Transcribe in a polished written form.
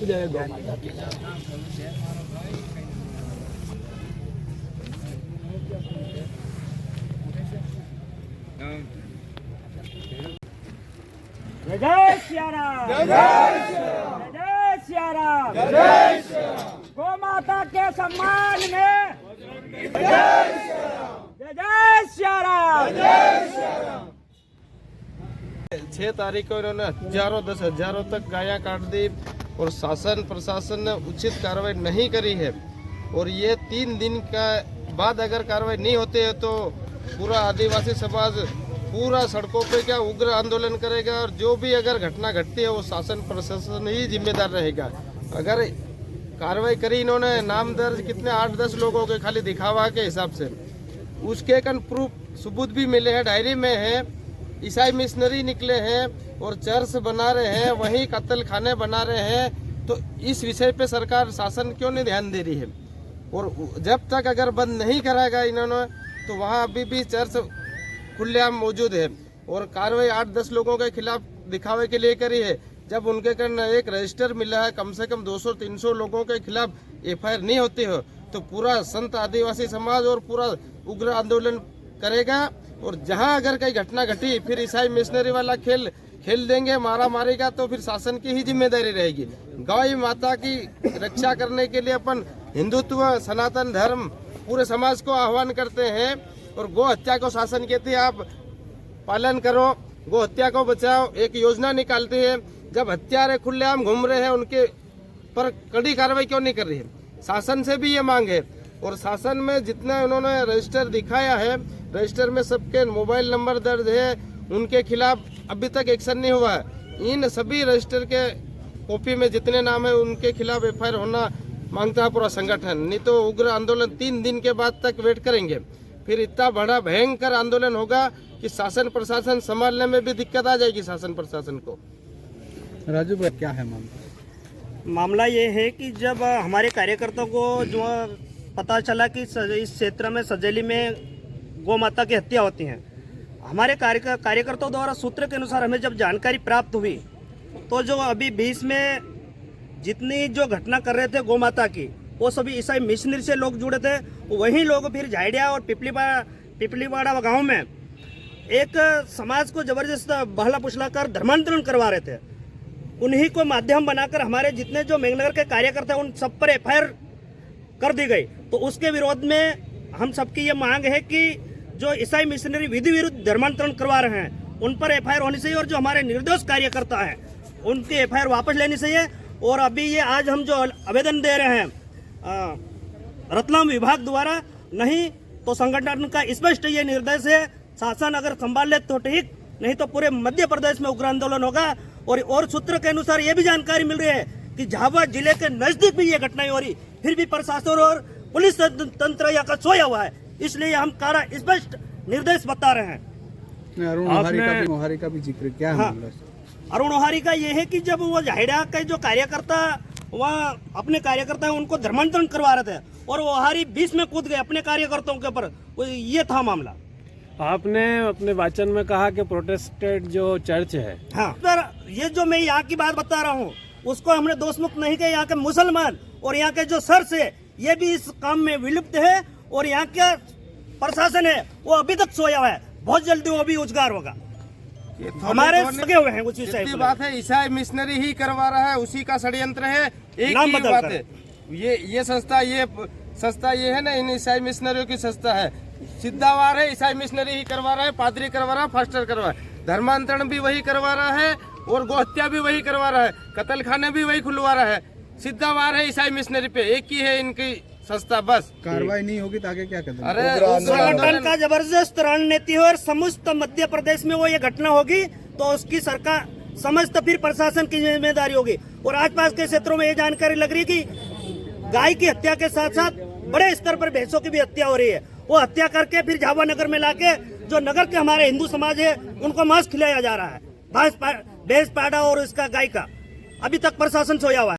जय गौ माता की। जय श्री राम, जय श्री राम, जय श्री राम। गौ माता के सम्मान में जय श्री राम, जय श्री राम। 6 तारीख को इन्होंने हजारों 10 हजारों तक गायें काट दी और शासन प्रशासन ने उचित कार्रवाई नहीं करी है। और ये 3 दिन का बाद अगर कार्रवाई नहीं होती है तो पूरा आदिवासी समाज पूरा सड़कों पे क्या उग्र आंदोलन करेगा। और जो भी अगर घटना घटती है वो शासन प्रशासन ही जिम्मेदार रहेगा। अगर कार्रवाई करी इन्होंने, नाम दर्ज कितने 8-10 लोगों के खाली दिखावा के हिसाब से, उसके कन प्रूफ सबूत भी मिले हैं, डायरी में है। ईसाई मिशनरी निकले हैं और चर्च बना रहे हैं, वहीं कत्ल खाने बना रहे हैं। तो इस विषय पे सरकार शासन क्यों नहीं ध्यान दे रही है? और जब तक अगर बंद नहीं कराएगा इन्होंने तो वहाँ अभी भी चर्च खुलेआम मौजूद है। और कार्रवाई 8-10 लोगों के खिलाफ दिखावे के लिए करी है। जब उनके कारण एक रजिस्टर मिला है, कम से कम 200-300 लोगों के खिलाफ FIR नहीं होती हो तो पूरा संत आदिवासी समाज और पूरा उग्र आंदोलन करेगा। और जहां अगर कोई घटना घटी फिर ईसाई मिशनरी वाला खेल देंगे, मारा मारी का, तो फिर शासन की ही जिम्मेदारी रहेगी। गौ माता की रक्षा करने के लिए अपन हिंदुत्व सनातन धर्म पूरे समाज को आह्वान करते हैं। और गो हत्या को शासन कहती है आप पालन करो, गो हत्या को बचाओ। एक योजना निकालती है। जब हत्यारे खुलेआम घूम रहे हैं उनके पर कड़ी कार्रवाई क्यों नहीं कर रही है? शासन से भी ये मांग है। और शासन में जितना उन्होंने रजिस्टर दिखाया है, रजिस्टर में सबके मोबाइल नंबर दर्ज है, उनके खिलाफ अभी तक एक्शन नहीं हुआ है। इन सभी रजिस्टर के कॉपी में जितने नाम है उनके खिलाफ FIR होना मांगता है पूरा संगठन। नहीं तो उग्र आंदोलन 3 दिन के बाद तक वेट करेंगे। फिर इतना बड़ा भयंकर आंदोलन होगा कि शासन प्रशासन संभालने में भी दिक्कत आ जाएगी शासन प्रशासन को। राजू भाई क्या है मामला ये है कि जब हमारे कार्यकर्ताओं को जो पता चला कि इस क्षेत्र में सजेली में गौ माता की हत्या होती है, हमारे कार्यकर्ताओं द्वारा सूत्र के अनुसार हमें जब जानकारी प्राप्त हुई तो जो अभी 20 में जितनी जो घटना कर रहे थे गौ माता की, वो सभी ईसाई मिशनरी से लोग जुड़े थे। वही लोग फिर झाइडिया और पिपलीवाड़ा गांव में एक समाज को जबरदस्त बहला पुछला कर धर्मांतरण करवा रहे थे। उन्हीं को माध्यम बनाकर हमारे जितने जो मेघनगर के कार्यकर्ता उन सब पर FIR कर दी गई। तो उसके विरोध में हम सबकी ये मांग है कि जो ईसाई मिशनरी विधि विरुद्ध धर्मांतरण करवा रहे हैं उन पर FIR होनी चाहिए। और जो हमारे निर्दोष कार्यकर्ता हैं उनकी FIR वापस लेनी चाहिए। और अभी ये आज हम जो आवेदन दे रहे हैं रतलाम विभाग द्वारा, नहीं तो संगठन का स्पष्ट ये निर्देश है, शासन अगर संभाल ले तो ठीक, नहीं तो पूरे मध्य प्रदेश में उग्र आंदोलन होगा। और सूत्र के अनुसार ये भी जानकारी मिल रही है कि झाबुआ जिले के नजदीक भी ये घटनाएं हो रही, फिर भी प्रशासन और पुलिस तंत्र यहाँ का सोया हुआ है। इसलिए हम कारा स्पष्ट निर्देश बता रहे हैं। अरुण ओहारी का भी जिक्र क्या है? अरुण ओहारी का ये है कि जब वो झाइडा के जो कार्यकर्ता वहाँ अपने कार्यकर्ता है उनको धर्मांतरण करवा रहे थे और वो ओहारी 20 में कूद गए अपने कार्यकर्ताओं के ऊपर, ये था मामला। आपने अपने वाचन में कहा कि प्रोटेस्टेड जो चर्च है, हाँ सर, ये जो मैं यहाँ की बात बता रहा हूँ उसको हमने दोष मुक्त नहीं किया। यहाँ के मुसलमान और यहाँ के जो सर्च है ये भी इस काम में विलुप्त है। और यहाँ के प्रशासन है वो अभी तक सोया हुआ है, बहुत जल्दी वो भी उजगार होगा। हमारे सगे हुए हैं उसी से बात है, ईसाई मिशनरी ही करवा रहा है, उसी का षड्यंत्र है। एक ही बात है, ये संस्था ये है ना, इन ईसाई मिशनरियों की संस्था है। सिद्धावार है, ईसाई मिशनरी ही करवा रहा है, पादरी करवा रहा है, फास्टर करवा रहा है, धर्मांतरण भी वही करवा रहा है और गोहत्या भी वही करवा रहा है, कत्ल खाने भी वही खुलवा रहा है। सिद्धावार है ईसाई मिशनरी पे, एक ही है इनकी संस्था। बस कार्रवाई नहीं होगी तो आगे क्या करेंगे? अरे संगठन का जबरदस्त रणनीति है और समस्त मध्य प्रदेश में वो ये घटना होगी तो उसकी सरकार समस्त फिर प्रशासन की जिम्मेदारी होगी। और आसपास के क्षेत्रों में ये जानकारी लग रही है कि गाय की हत्या के साथ साथ बड़े स्तर पर भैंसों की भी हत्या हो रही है। वो हत्या करके फिर झाबुआ नगर में लाके जो नगर के हमारे हिंदू समाज है उनको मांस खिलाया जा रहा है, भैंस पाड़ा और इसका गाय का। अभी तक प्रशासन सोया हुआ है।